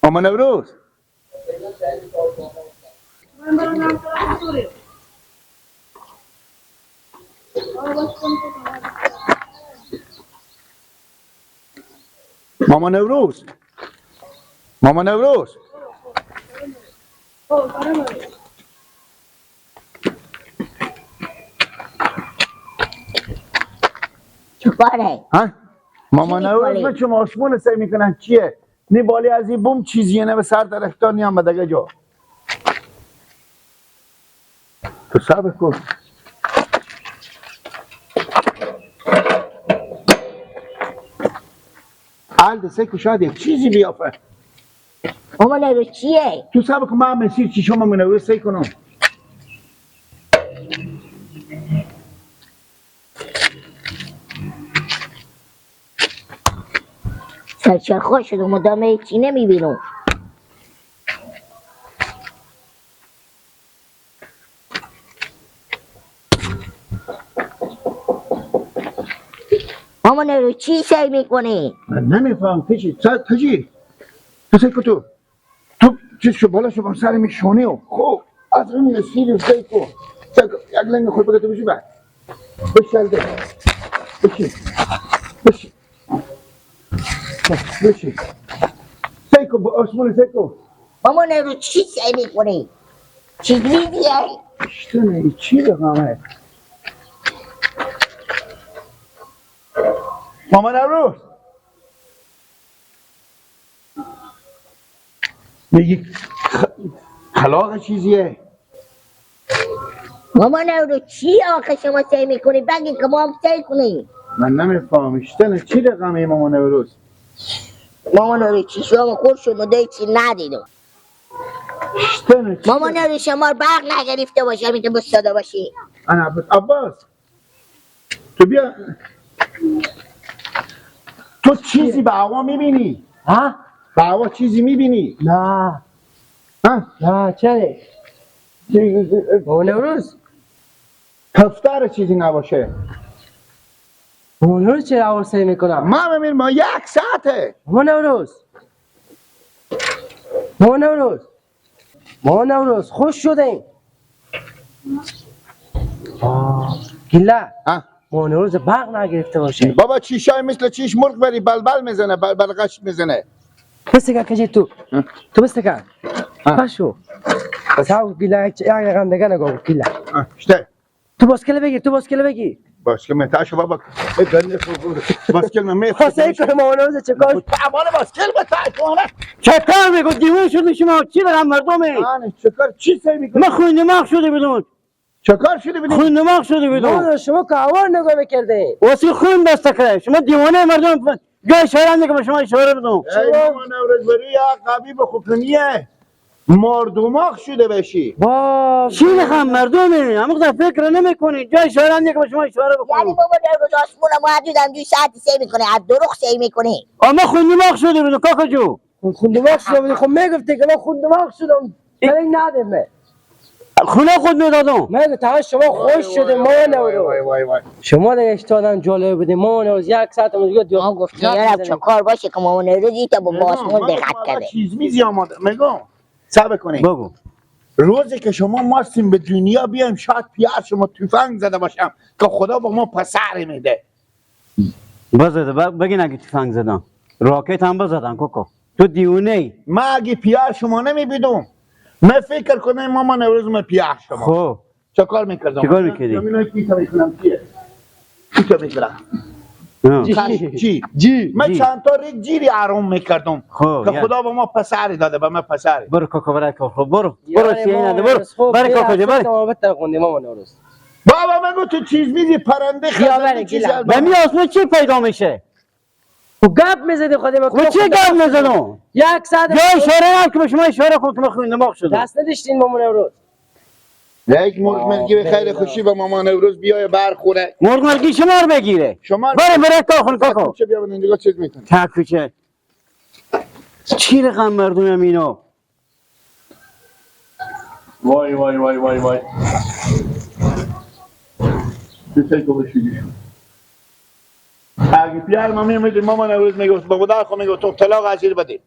ماما نوروز ماما نوروز ماما نوروز چکاره؟ ها ماما نوروز من چون آسمون سعی میکنن چیه نی بالی از این بوم چیزیه نه به سر درختان نیم بدگه جا تو صبر کن الده سیکو شاید یک چیزی بیافه ماما نوروز چیه؟ تو صبر کن من مسیر چی شما ماما نوروز سعی کنم سرچرخواه شد و مدام هیچی نمیبینم. ماما نوروز چی سعی میکنی؟ من نمیفهم تشی تشی تو سیکو تو چیز شو بالا شو با سر میشونه و خب از اون مسیر سیکو یک لنگ خود بگه تو بشی بعد بشلده بشی سیکو با آسمون سیکو ماما نوروز چی سعی میکنی؟ چی میدیه؟ اشتنه چی بگمه ماما نوروز میگی خلاق چیزیه ماما نوروز چی آخه شما سعی میکنی؟ بگی که ما هم سعی کنی. من نمیفهم اشتنه چی رقمه ماما نوروز ماما نوروز چی شما خور شد و چی ندیدم. اشتنه چی ماما نوروز شما رو برق نگرفته باشه همین که بستاده باشی. انا عباس تو بیا تو چیزی به هوا میبینی؟ ها؟ به هوا چیزی میبینی؟ نه ها؟ نه چه؟ ماما نوروز کفتر چیزی نباشه ماما نوروز چرا آور سعی میکنم؟ من ببین ما یک ساعته ماما نوروز ماما نوروز ماما نوروز خوش شدیم گله ها؟ ماما نوروز برق نگرفته باشه بابا چیشای مثل چیش مرغ بری بلبل میزنه بلبلقش میزنه بستکن کجی تو ها؟ تو بستکن ها. پشو ساو گله یک رقم دیگه نگو گله اشته تو باسکل بگیر تو باسکل بگیر باسکل متاشو بابا گنده باسکل من خواستایی کنه ماما نوروز چکار تعبان باسکل بتاعتونه چکار میگو دیوون شدی شما چی دارم مردمی آنه چکار چی سعی میکنی؟ ما خون دماغ شده بدون چکار شده بدی؟ خون دماغ شده بدون شما که آوار نگاه میکرده واسه خون بسته کرده شما دیوانه مردم جای اشاره میگه به شما اشاره بدون ای ماما نوروز بری یا قبی به خوکنیه مردماغ شده بشی با چی میخوام مردمی همه خدا فکر نمیکنی جای اشاره میگه به شما اشاره یعنی بکنی بابا نوروز آسمون محدود هم 2 ساعتی سعی میکنه از دروغ سعی میکنه. اما خون دماغ شده بدون کاکا جو خون دماغ شده بدون خب میگفتی که من خون دماغ شدم ولی ندمه خونه خود میدادم میگه تا شما خوش شده ما نورو شما دیگه اشتادم جالب بودی ما نوروز یک ساعت دیگه ما گفتیم یارم چکار باشه که ماما نوروزی تا با آسمون دقت کرده. چیز میزی آماده میگم صبر کنی بگو روزی که شما ماستیم به دنیا بیایم شاید پیار شما تفنگ زده باشم که خدا با ما پسر میده بزده بگین اگه تفنگ زدن راکت هم بزدن کوکو تو دیونه ای من اگه پیار شما نمیبیدم من فکر کنم ماما نوروز من پیار شما خب چه کار میکردم؟ چه کار میکردی؟ نمیدونم کی تا میکنم چیه کی تا میکنم چی؟ من چند تا ریگ جیری آروم میکردم که خدا با ما پسری داده به ما پسری برو کوکو برای کوکو برو سیه نده برو برای کوکو جو بابا مگو تو چیز میزی پرنده خزنده چیز به می آسمون چی پیدا میشه؟ گپ میزدی خودی با چی گپ میزدم؟ یک ساعت یا اشاره هم که به شما اشاره کن که من خون دماغ شدم دست نداشتین مامان نوروز یک مرغ مرگی به خیر خوشی به ماما نوروز بیای برخوره مرغ مرگی شما رو بگیره شما برای کاخون کاکو چه بیا بندگاه چیز میکنه تکوچه چی رقم مردم هم اینا؟ وای وای وای وای وای دوستای که بشیدیشون اگه پیار ما میمیدیم مامان امروز میگفت با خدا خود میگفت تو طلاق عزیر بده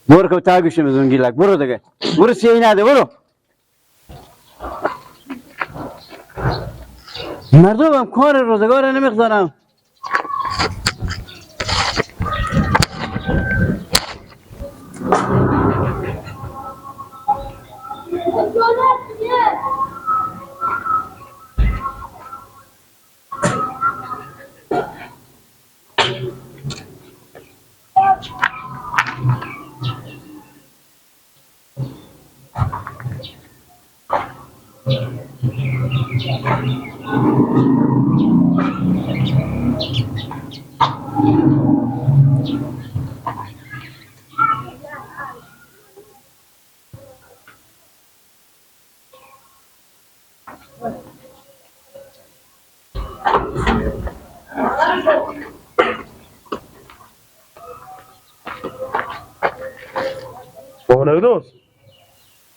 برو که تاگوش میزون گیلک برو دیگه برو سیهی نده برو مردم هم کار روزگار نمیگذارم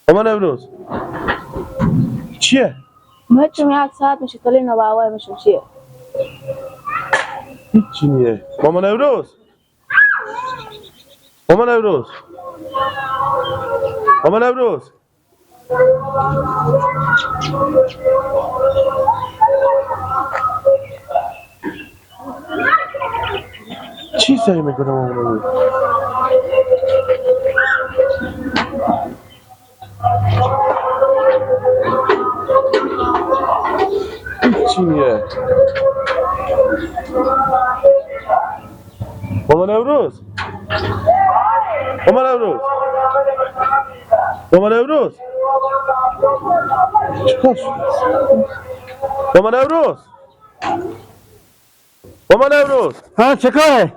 مامان نوروز چیه؟ بچه‌م یک ساعت میشه کلی نوباوای میشم چیه؟ چی میگه؟ مامان نوروز مامان نوروز مامان نوروز چی سعی میکنه مامان نوروز؟ چی میگه؟ مامان نوروز مامان نوروز مامان نوروز چیکار شد؟ مامان نوروز مامان نوروز ها چه کاره؟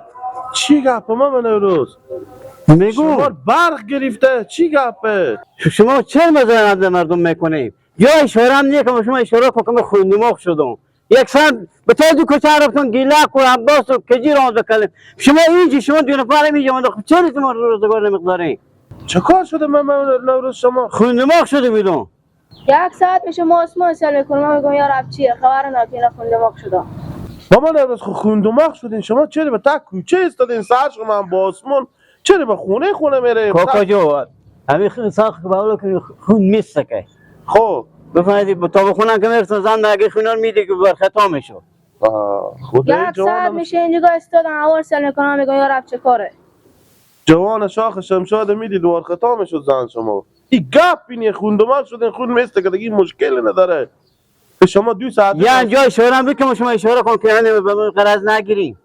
چی گپه مامان نوروز؟ میگو شما برق گرفته چی گپه؟ شما چه مزاحمت به مردم میکنید یا اشاره هم نیه که شما اشاره کنم خوندماغ شدم یک ساعت به تو دو کچه رفتن گیلک و عباس و کجی را بکلم شما اینجی شما دو نفر میگم چرا شما روزگار نمیگذارین چه کار شده مامان نوروز شما؟ خوندماغ شده بیدون یک ساعت میشه ما اسمان سل میکنم من میگم یار اب چیه خبر نکنه خونده ماک شدم مامان نوروز خوندماغ شدین شما چرا به تا کوچه استادین سر شما هم با آسمون چرا به خونه میره؟ کاکا جو همین خیلی ساخت که بالا که خون میسکه خب بفهمیدی تا به خونم که میرسن زن اگه خونان میده که بر خطا میشد خدای یک ساعت میشه اینجا استادم اول سل میکنم میگم یار اب چه کاره جوان شاخ شمشاد میدی دوار خطا میشد زن شما این گپ اینه خوندماغ شدین خون میسته که دیگه مشکل نداره که شما 2 ساعت یه جای اشاره هم بکنم شما اشاره کن که یعنی به من قرض نگیریم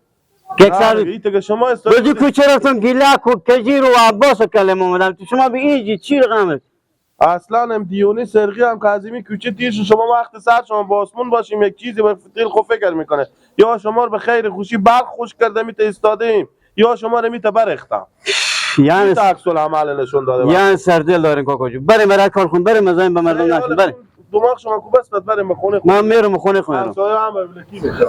یک سال ایت که شما روزی کوچه رفتم گیلک و کجیر و عباس و کلم اومدم شما به اینجی چی رقمه اصلا هم دیونی سرقی هم کاظمی کوچه تیش شما وقت سر شما با آسمون باشیم یک چیزی به دل خو فکر میکنه یا شما رو به خیر خوشی برق خوش کرده میته استادیم یا شما رو میته برختم یعنی عکس العمل نشون داده یعنی سردل دارین کاکا جو بریم برای کار خون بریم مزاحم به مردم نشین بریم دماغ شما خوب است بریم به خونه من میرم خونه خونه همسایه هم ابلکی میشه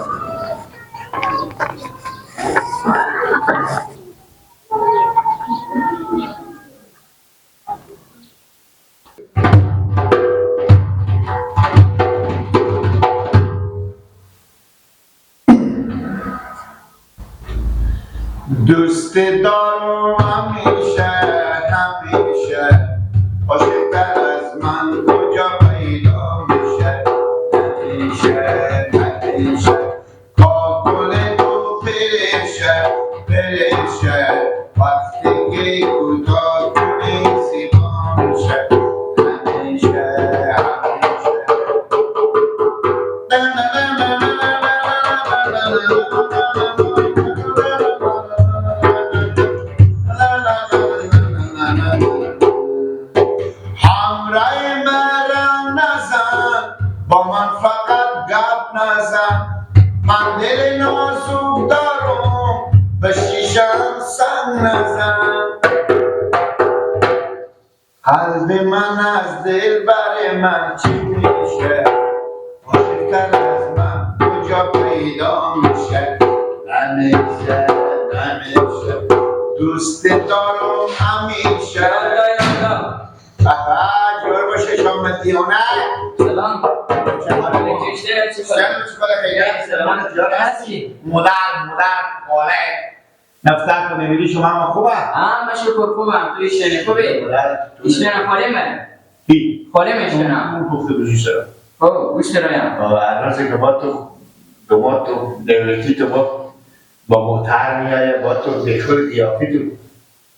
دوست دارم همیشه همیشه عاشق‌تر از من کجا پیدا میشه همیشه همیشه کاکل تو فرشه فرشه وقتی که کوتاه کنی زیبا میشه همیشه همراه مرا نزن با من فقط گپ نزن من دل نازک دارم به شیشم سنگ نزن قلب من از دل بر من چی میشه عاشق‌تر از من کجا پیدا میشه نمیشه نمیشه دوست دارم همیشه جور باشه شما دیونه سلام چه حاله؟ سلام جور هستی؟ مدر خاله نفتر کنه میری شما هم خوبه؟ شکر خوبم تو ایشتنه خوبه؟ ایشتنه خاله من کی؟ خاله میشتنم اون پخته بشی سرم او گوشت رایم الان که با تو دومات تو دولتی تو با موتر میایه با تو دخول دیافی تو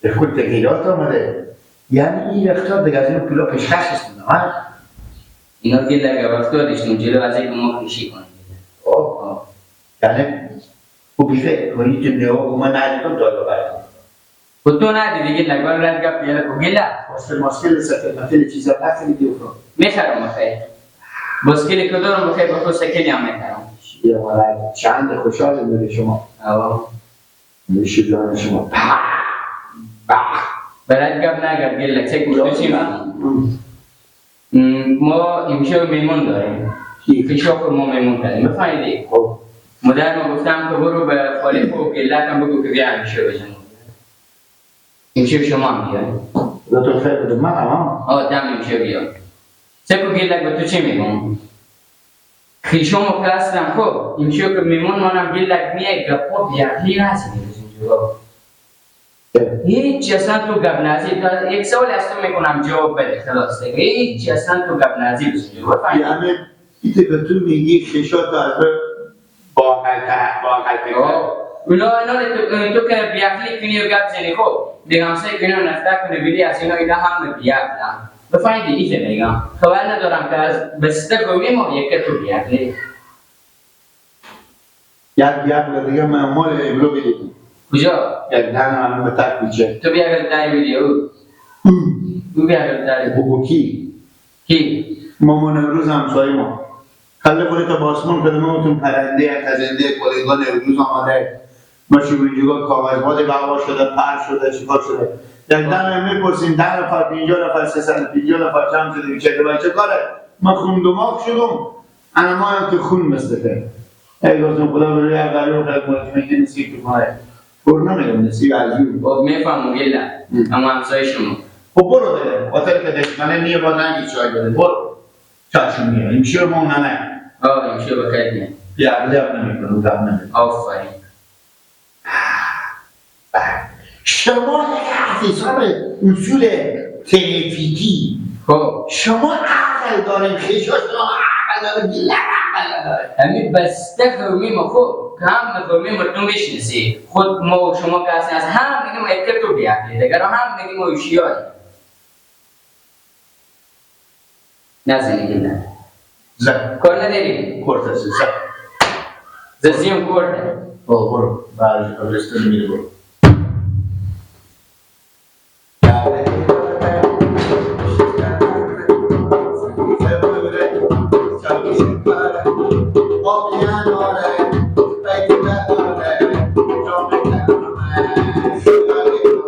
دخول تغییرات آمده یعنی این وقتا دیگه از این پولا پیشکش هستیم ها؟ اینا که لگه وقتا داشتیم جلو از اینکه ما کشی کنیم یعنی او بیفه کنی که نیو گما ندیدم دالا باید و تو ندیدی دیگه لگه رد گپ پیاده کو گله ماسکل سکل چیزا نخیلی دیو کنم میخرم بخیر بسکیلی که دارم بخیر با خود سکلی هم میخرم یه مالای چند خوشحال میده شما میشه جان شما برات گپ نگرد گله چه گوشت چی ما امشب میمون داریم فشاق ما میمون داریم بفهمیدی مادر ما گفتم که برو به خالق و گلتم بگو که بیا امشب بجمون امشب شما هم بیای تو خیر بده من هم دم امشب بیا چه که گلت به تو چی میگم خیشم و کسرم خب امشب که میمون مانم گلت میای گپا بیاقلی نزدی هیچ اصلا تو گپ نازی تو یک سوال از تو میکنم جواب بده خلاص دیگه هیچ اصلا تو گپ نازی بسید یعنی ایتی که تو میگی خیشات از با عقل اونا تو که بیاقلی کنی و گپ زنی خب دیگه همسای کنی و نفته کنی بیدی از اینا هم بیاقلم بفهمیدی ایته میگم خبر ندارم که از بسته گویم و یکی تو بیاقلی یک بیاقل دیگه معمول امرو بدیدی کجا؟ یک دهن همه بتر کوچه تو بیاقل داری بیدی او بیاقل داری بگو کی؟ مامان امروز همسایه ما خلق کنی تا باسمون قدمه بودتون پرنده خزنده کلیگان امروز آمده ما چی اینجا کاغذباد بغوا شده پر شده چیکار شده یک دهن میپرسیم 10 نفر 50 نفر 350 نفر چند شده چه کاره ما خون دماغ شدم انا ما هم که خون مستفه ای گفتم خدا بروی اول رو خلق کنی که نصیب تو ماه برو نمیگم نصیب عزیز میفهمم گله اما همسایه شما خب برو بده خاطر که دشمنه نیه با نگی چای بده برو چاشون میه این شیر ما نه امشب بخیر میاد لب نمیکنم لب نمیکنم آفرین شما حساب اصول ترافیکی خب شما عقل داریم خیشا شما عقل داریم گله عقل داریم همین بسته قومی ما خب که هم قومی ما تو میشنسی خود ما و شما که هستیم از هم میگیم ایتر تو بیاقلی دیگر هم میگیم اوشیایی نزنی گله زن کار نداری؟ کورت هستی زن ززیم کرده برو برش قبرستان میره برو